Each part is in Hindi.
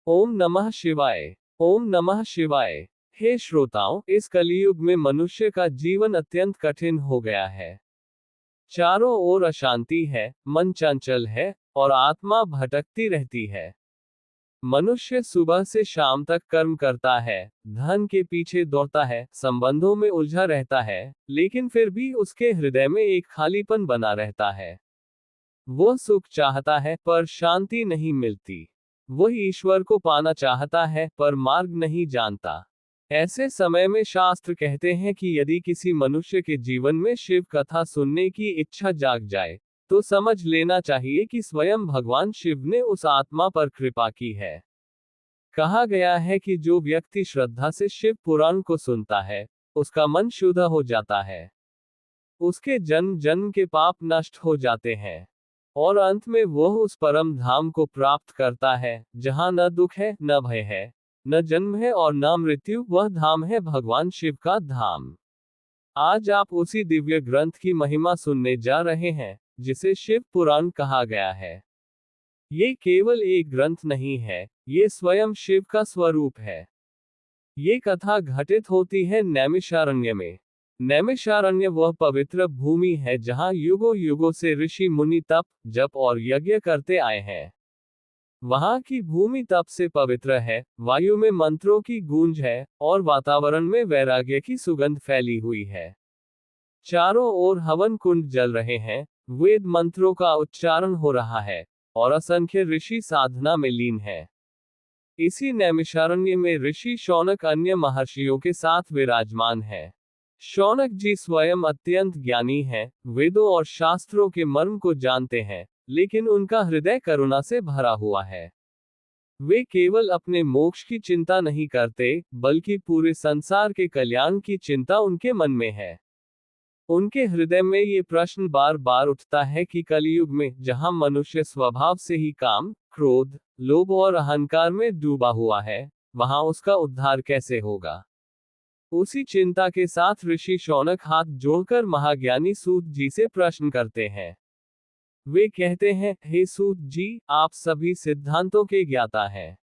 ओम नमः शिवाय। ओम नमः शिवाय। हे श्रोताओं, इस कलियुग में मनुष्य का जीवन अत्यंत कठिन हो गया है। चारों ओर अशांति है, मन चंचल है, और आत्मा भटकती रहती है। मनुष्य सुबह से शाम तक कर्म करता है, धन के पीछे दौड़ता है, संबंधों में उलझा रहता है, लेकिन फिर भी उसके हृदय में एक खालीपन बना रहता है। वो सुख चाहता है, पर शांति नहीं मिलती। वो ईश्वर को पाना चाहता है, पर मार्ग नहीं जानता। ऐसे समय में शास्त्र कहते हैं कि यदि किसी मनुष्य के जीवन में शिव कथा सुनने की इच्छा जाग जाए, तो समझ लेना चाहिए कि स्वयं भगवान शिव ने उस आत्मा पर कृपा की है। कहा गया है कि जो व्यक्ति श्रद्धा से शिव पुराण को सुनता है, उसका मन शुद्ध हो जाता है। उसके जन्म जन्म के पाप नष्ट हो जाते हैं, और अंत में वह उस परम धाम को प्राप्त करता है, जहां न दुख है, न भय है, न जन्म है और न मृत्यु। वह धाम है भगवान शिव का धाम। आज आप उसी दिव्य ग्रंथ की महिमा सुनने जा रहे हैं, जिसे शिव पुराण कहा गया है। ये केवल एक ग्रंथ नहीं है, ये स्वयं शिव का स्वरूप है। ये कथा घटित होती है नैमिषारण्य में। नैमिषारण्य वह पवित्र भूमि है जहां युगों युगों से ऋषि मुनि तप, जप और यज्ञ करते आए हैं। वहां की भूमि तप से पवित्र है, वायु में मंत्रों की गूंज है, और वातावरण में वैराग्य की सुगंध फैली हुई है। चारों ओर हवन कुंड जल रहे हैं, वेद मंत्रों का उच्चारण हो रहा है, और असंख्य ऋषि साधना में लीन हैं। इसी नैमिषारण्य में ऋषि शौनक अन्य महर्षियों के साथ विराजमान है। शौनक जी स्वयं अत्यंत ज्ञानी हैं, वेदों और शास्त्रों के मर्म को जानते हैं, लेकिन उनका हृदय करुणा से भरा हुआ है। वे केवल अपने मोक्ष की चिंता नहीं करते, बल्कि पूरे संसार के कल्याण की चिंता उनके मन में है। उनके हृदय में ये प्रश्न बार बार उठता है कि कलयुग में, जहां मनुष्य स्वभाव से ही काम, क्रोध, लोभ और अहंकार में डूबा हुआ है, वहां उसका उद्धार कैसे होगा। उसी चिंता के साथ ऋषि शौनक हाथ जोड़कर महाज्ञानी सूत जी से प्रश्न करते हैं। वे कहते हैं, हे सूत जी, आप सभी सिद्धांतों के ज्ञाता हैं।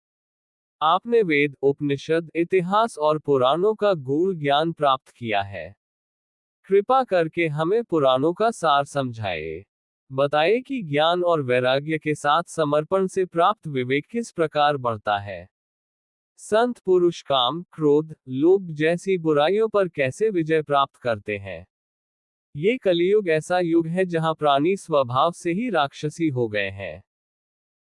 आपने वेद, उपनिषद, इतिहास और पुराणों का गूढ़ ज्ञान प्राप्त किया है। कृपा करके हमें पुराणों का सार समझाए। बताइए कि ज्ञान और वैराग्य के साथ समर्पण से प्राप्त विवेक किस प्रकार बढ़ता है। संत पुरुष काम, क्रोध, लोभ जैसी बुराइयों पर कैसे विजय प्राप्त करते हैं। ये कलियुग ऐसा युग है जहां प्राणी स्वभाव से ही राक्षसी हो गए हैं।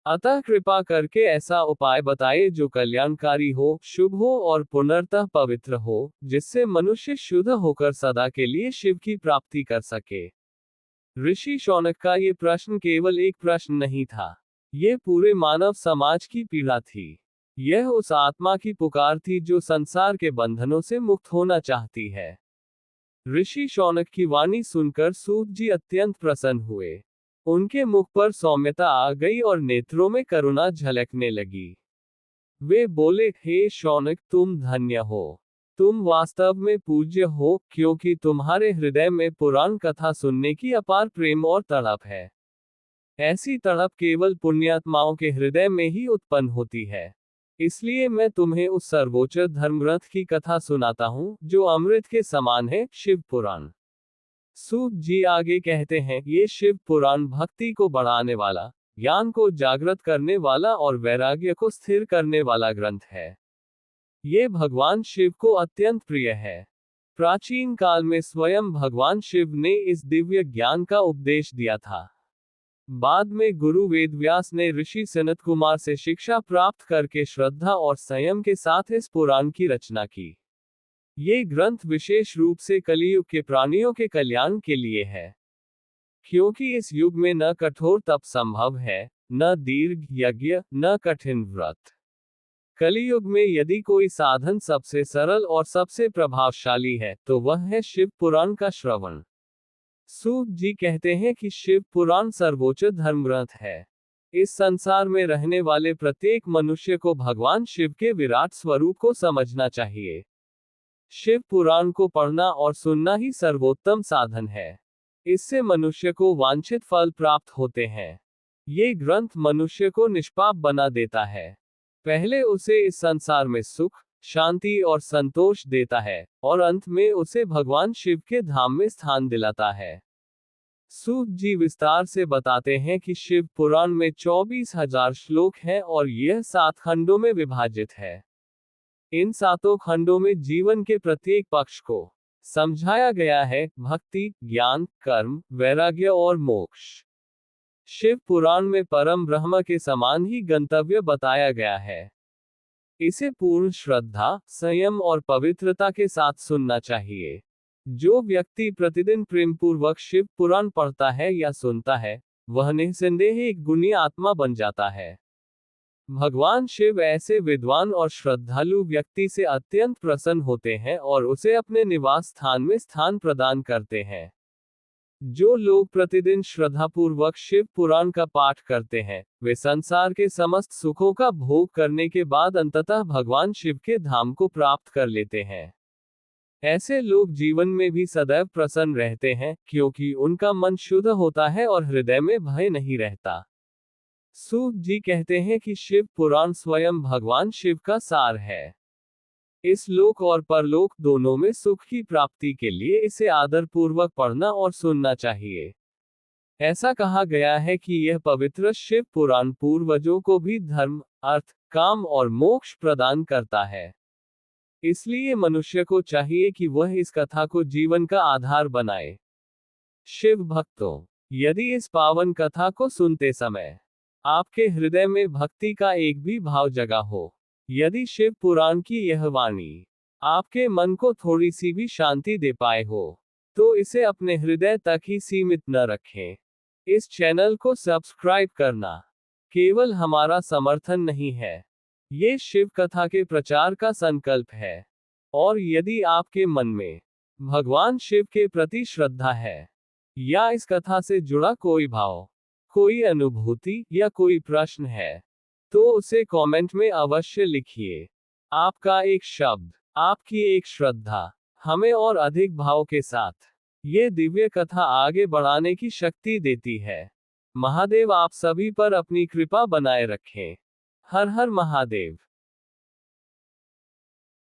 अतः कृपा करके ऐसा उपाय बताए जो कल्याणकारी हो, शुभ हो और पुनर्तः पवित्र हो, जिससे मनुष्य शुद्ध होकर सदा के लिए शिव की प्राप्ति कर सके। ऋषि शौनक का ये प्रश्न केवल एक प्रश्न नहीं था। ये पूरे मानव समाज की पीड़ा थी। यह उस आत्मा की पुकार थी जो संसार के बंधनों से मुक्त होना चाहती है। ऋषि शौनक की वाणी सुनकर सूत जी अत्यंत प्रसन्न हुए। उनके मुख पर सौम्यता आ गई और नेत्रों में करुणा झलकने लगी। वे बोले, हे शौनक, तुम धन्य हो। तुम वास्तव में पूज्य हो, क्योंकि तुम्हारे हृदय में पुराण कथा सुनने की अपार प्रेम और तड़प है। ऐसी तड़प केवल पुण्यात्माओं के हृदय में ही उत्पन्न होती है। इसलिए मैं तुम्हें उस सर्वोच्च धर्मग्रंथ की कथा सुनाता हूँ, जो अमृत के समान है, शिव पुराण। सूत जी आगे कहते हैं, ये शिव पुराण भक्ति को बढ़ाने वाला, ज्ञान को जागृत करने वाला और वैराग्य को स्थिर करने वाला ग्रंथ है। ये भगवान शिव को अत्यंत प्रिय है। प्राचीन काल में स्वयं भगवान शिव ने इस दिव्य ज्ञान का उपदेश दिया था। बाद में गुरु वेदव्यास ने ऋषि सनत कुमार से शिक्षा प्राप्त करके श्रद्धा और संयम के साथ इस पुराण की रचना की। ये ग्रंथ विशेष रूप से कलियुग के प्राणियों के कल्याण के लिए है। क्योंकि इस युग में न कठोर तप संभव है, न दीर्घ यज्ञ, न कठिन व्रत। कलियुग में यदि कोई साधन सबसे सरल और सबसे प्रभावशाली है, तो वह है शिव पुराण का श्रवण। सूत जी कहते हैं कि शिव पुराण सर्वोच्च धर्मग्रंथ है। इस संसार में रहने वाले प्रत्येक मनुष्य को भगवान शिव के विराट स्वरूप को समझना चाहिए। शिव पुराण को पढ़ना और सुनना ही सर्वोत्तम साधन है। इससे मनुष्य को वांछित फल प्राप्त होते हैं। ये ग्रंथ मनुष्य को निष्पाप बना देता है। पहले उसे इस संसार में सुख, शांति और संतोष देता है, और अंत में उसे भगवान शिव के धाम में स्थान दिलाता है। सूत जी विस्तार से बताते हैं कि शिव पुराण में 24,000 श्लोक हैं और यह 7 खंडों में विभाजित है। इन 7 खंडों में जीवन के प्रत्येक पक्ष को समझाया गया है: भक्ति, ज्ञान, कर्म, वैराग्य और मोक्ष। शिव पुराण में परम ब्रह्म के समान ही गंतव्य बताया गया है। इसे पूर्ण श्रद्धा, संयम और पवित्रता के साथ सुनना चाहिए। जो व्यक्ति प्रतिदिन प्रेमपूर्वक शिव पुराण पढ़ता है या सुनता है, वह निस्संदेह एक गुणी आत्मा बन जाता है। भगवान शिव ऐसे विद्वान और श्रद्धालु व्यक्ति से अत्यंत प्रसन्न होते हैं और उसे अपने निवास स्थान में स्थान प्रदान करते हैं। जो लोग प्रतिदिन श्रद्धापूर्वक शिव पुराण का पाठ करते हैं, वे संसार के समस्त सुखों का भोग करने के बाद अंततः भगवान शिव के धाम को प्राप्त कर लेते हैं। ऐसे लोग जीवन में भी सदैव प्रसन्न रहते हैं, क्योंकि उनका मन शुद्ध होता है और हृदय में भय नहीं रहता। सूत जी कहते हैं कि शिव पुराण स्वयं भगवान शिव का सार है। इस लोक और परलोक दोनों में सुख की प्राप्ति के लिए इसे आदरपूर्वक पढ़ना और सुनना चाहिए। ऐसा कहा गया है कि यह पवित्र शिव पुराण पूर्वजों को भी धर्म, अर्थ, काम और मोक्ष प्रदान करता है। इसलिए मनुष्य को चाहिए कि वह इस कथा को जीवन का आधार बनाए। शिव भक्तों, यदि इस पावन कथा को सुनते समय आपके हृदय में भक्ति का एक भी भाव जगा हो, यदि शिव पुराण की यह वाणी आपके मन को थोड़ी सी भी शांति दे पाए हो, तो इसे अपने हृदय तक ही सीमित न रखें। इस चैनल को सब्सक्राइब करना केवल हमारा समर्थन नहीं है, ये शिव कथा के प्रचार का संकल्प है। और यदि आपके मन में भगवान शिव के प्रति श्रद्धा है, या इस कथा से जुड़ा कोई भाव, कोई अनुभूति या कोई प्रश्न है, तो उसे कमेंट में अवश्य लिखिए। आपका एक शब्द, आपकी एक श्रद्धा हमें और अधिक भाव के साथ ये दिव्य कथा आगे बढ़ाने की शक्ति देती है। महादेव आप सभी पर अपनी कृपा बनाए रखें। हर हर महादेव।